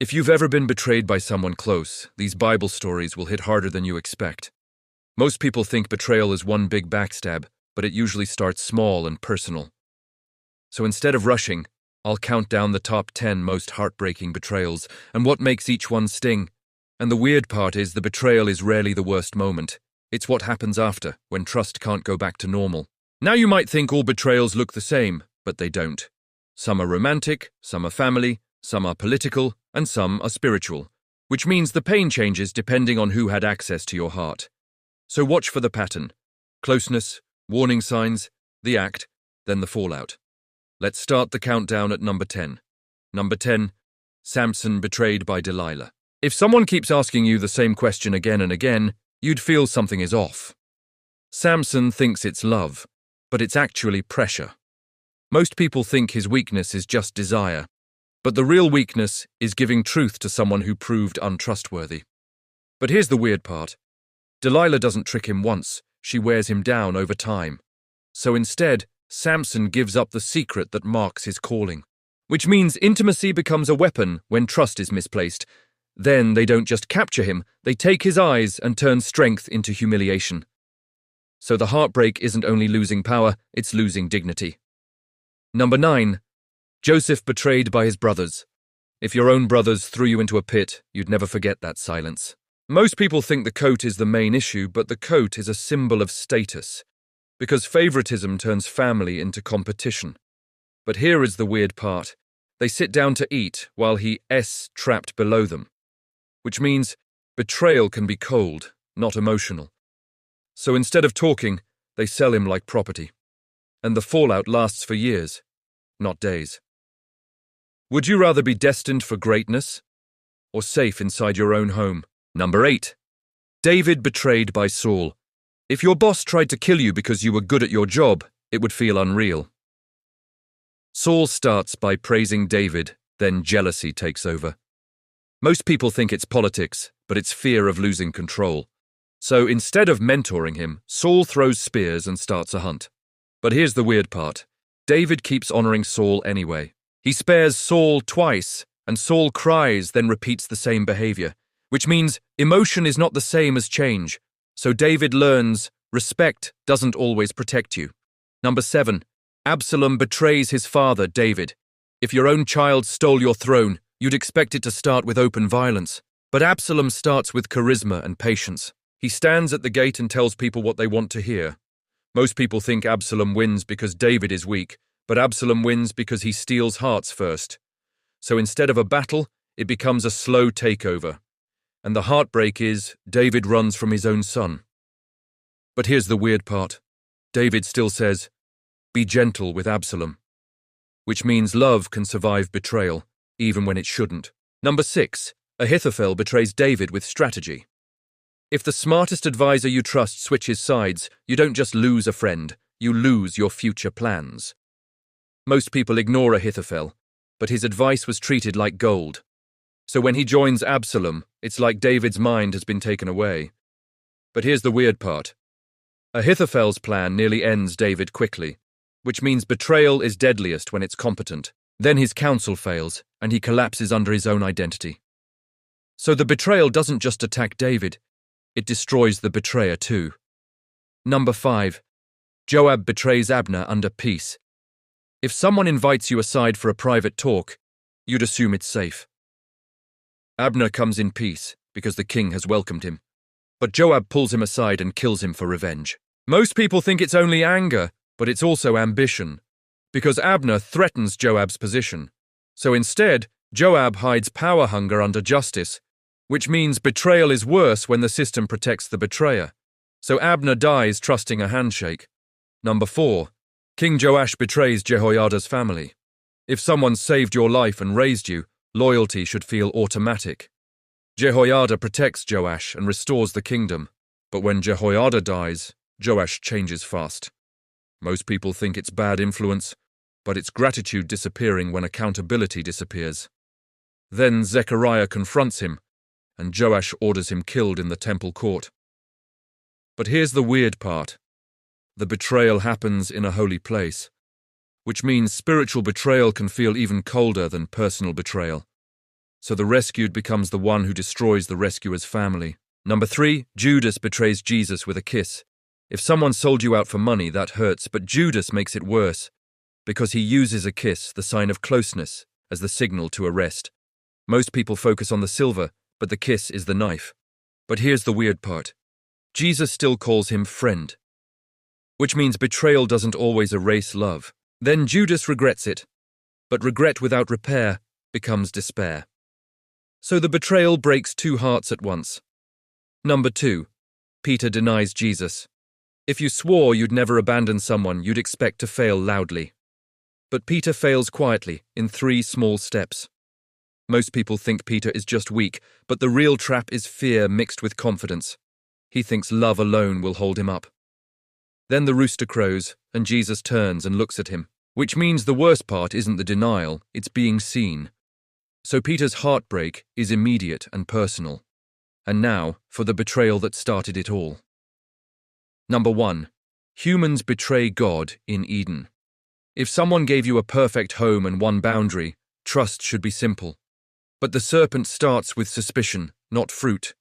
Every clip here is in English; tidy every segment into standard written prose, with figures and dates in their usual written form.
If you've ever been betrayed by someone close, these Bible stories will hit harder than you expect. Most people think betrayal is one big backstab, but it usually starts small and personal. So instead of rushing, I'll count down the top 10 most heartbreaking betrayals and what makes each one sting. And the weird part is the betrayal is rarely the worst moment. It's what happens after, when trust can't go back to normal. Now you might think all betrayals look the same, but they don't. Some are romantic, some are family, some are political, and some are spiritual, which means the pain changes depending on who had access to your heart. So watch for the pattern: closeness, warning signs, the act, then the fallout. Let's start the countdown at number 10. Number 10, Samson betrayed by Delilah. If someone keeps asking you the same question again and again, you'd feel something is off. Samson thinks it's love, but it's actually pressure. Most people think his weakness is just desire, but the real weakness is giving truth to someone who proved untrustworthy. But here's the weird part. Delilah doesn't trick him once, she wears him down over time. So instead, Samson gives up the secret that marks his calling, which means intimacy becomes a weapon when trust is misplaced. Then they don't just capture him, they take his eyes and turn strength into humiliation. So the heartbreak isn't only losing power, it's losing dignity. Number 9. Joseph betrayed by his brothers. If your own brothers threw you into a pit, you'd never forget that silence. Most people think the coat is the main issue, but the coat is a symbol of status, because favoritism turns family into competition. But here is the weird part. They sit down to eat while he's trapped below them, which means betrayal can be cold, not emotional. So instead of talking, they sell him like property. And the fallout lasts for years, not days. Would you rather be destined for greatness or safe inside your own home? Number 8. David betrayed by Saul. If your boss tried to kill you because you were good at your job, it would feel unreal. Saul starts by praising David, then jealousy takes over. Most people think it's politics, but it's fear of losing control. So instead of mentoring him, Saul throws spears and starts a hunt. But here's the weird part. David keeps honoring Saul anyway. He spares Saul twice, and Saul cries, then repeats the same behavior, which means emotion is not the same as change. So David learns respect doesn't always protect you. Number 7. Absalom betrays his father, David. If your own child stole your throne, you'd expect it to start with open violence. But Absalom starts with charisma and patience. He stands at the gate and tells people what they want to hear. Most people think Absalom wins because David is weak, but Absalom wins because he steals hearts first. So instead of a battle, it becomes a slow takeover. And the heartbreak is David runs from his own son. But here's the weird part. David still says, "Be gentle with Absalom," which means love can survive betrayal, even when it shouldn't. Number 6. Ahithophel betrays David with strategy. If the smartest advisor you trust switches sides, you don't just lose a friend, you lose your future plans. Most people ignore Ahithophel, but his advice was treated like gold. So when he joins Absalom, it's like David's mind has been taken away. But here's the weird part. Ahithophel's plan nearly ends David quickly, which means betrayal is deadliest when it's competent. Then his counsel fails, and he collapses under his own identity. So the betrayal doesn't just attack David, it destroys the betrayer too. Number 5. Joab betrays Abner under peace. If someone invites you aside for a private talk, you'd assume it's safe. Abner comes in peace because the king has welcomed him, but Joab pulls him aside and kills him for revenge. Most people think it's only anger, but it's also ambition, because Abner threatens Joab's position. So instead, Joab hides power hunger under justice, which means betrayal is worse when the system protects the betrayer. So Abner dies trusting a handshake. Number 4. King Joash betrays Jehoiada's family. If someone saved your life and raised you, loyalty should feel automatic. Jehoiada protects Joash and restores the kingdom, but when Jehoiada dies, Joash changes fast. Most people think it's bad influence, but it's gratitude disappearing when accountability disappears. Then Zechariah confronts him, and Joash orders him killed in the temple court. But here's the weird part. The betrayal happens in a holy place, which means spiritual betrayal can feel even colder than personal betrayal. So the rescued becomes the one who destroys the rescuer's family. Number 3, Judas betrays Jesus with a kiss. If someone sold you out for money, that hurts, but Judas makes it worse, because he uses a kiss, the sign of closeness, as the signal to arrest. Most people focus on the silver, but the kiss is the knife. But here's the weird part. Jesus still calls him friend, which means betrayal doesn't always erase love. Then Judas regrets it, but regret without repair becomes despair. So the betrayal breaks two hearts at once. Number 2, Peter denies Jesus. If you swore you'd never abandon someone, you'd expect to fail loudly. But Peter fails quietly, in 3 small steps. Most people think Peter is just weak, but the real trap is fear mixed with confidence. He thinks love alone will hold him up. Then the rooster crows, and Jesus turns and looks at him, which means the worst part isn't the denial, it's being seen. So Peter's heartbreak is immediate and personal. And now, for the betrayal that started it all. Number 1, humans betray God in Eden. If someone gave you a perfect home and one boundary, trust should be simple. But the serpent starts with suspicion, not fruit.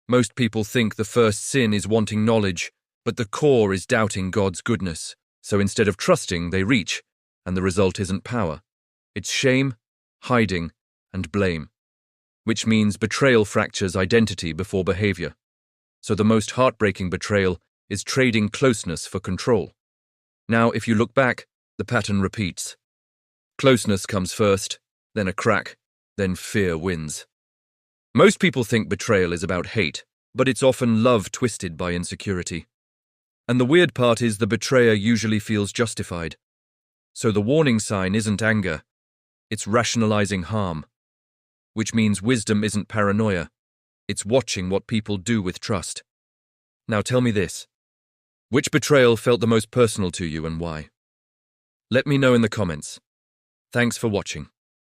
Most people think the first sin is wanting knowledge, but the core is doubting God's goodness. So instead of trusting, they reach, and the result isn't power. It's shame, hiding, and blame. Which means betrayal fractures identity before behavior. So the most heartbreaking betrayal is trading closeness for control. Now, if you look back, the pattern repeats. Closeness comes first, then a crack, then fear wins. Most people think betrayal is about hate, but it's often love twisted by insecurity. And the weird part is the betrayer usually feels justified. So the warning sign isn't anger, it's rationalizing harm. Which means wisdom isn't paranoia, it's watching what people do with trust. Now tell me this. Which betrayal felt the most personal to you and why? Let me know in the comments. Thanks for watching.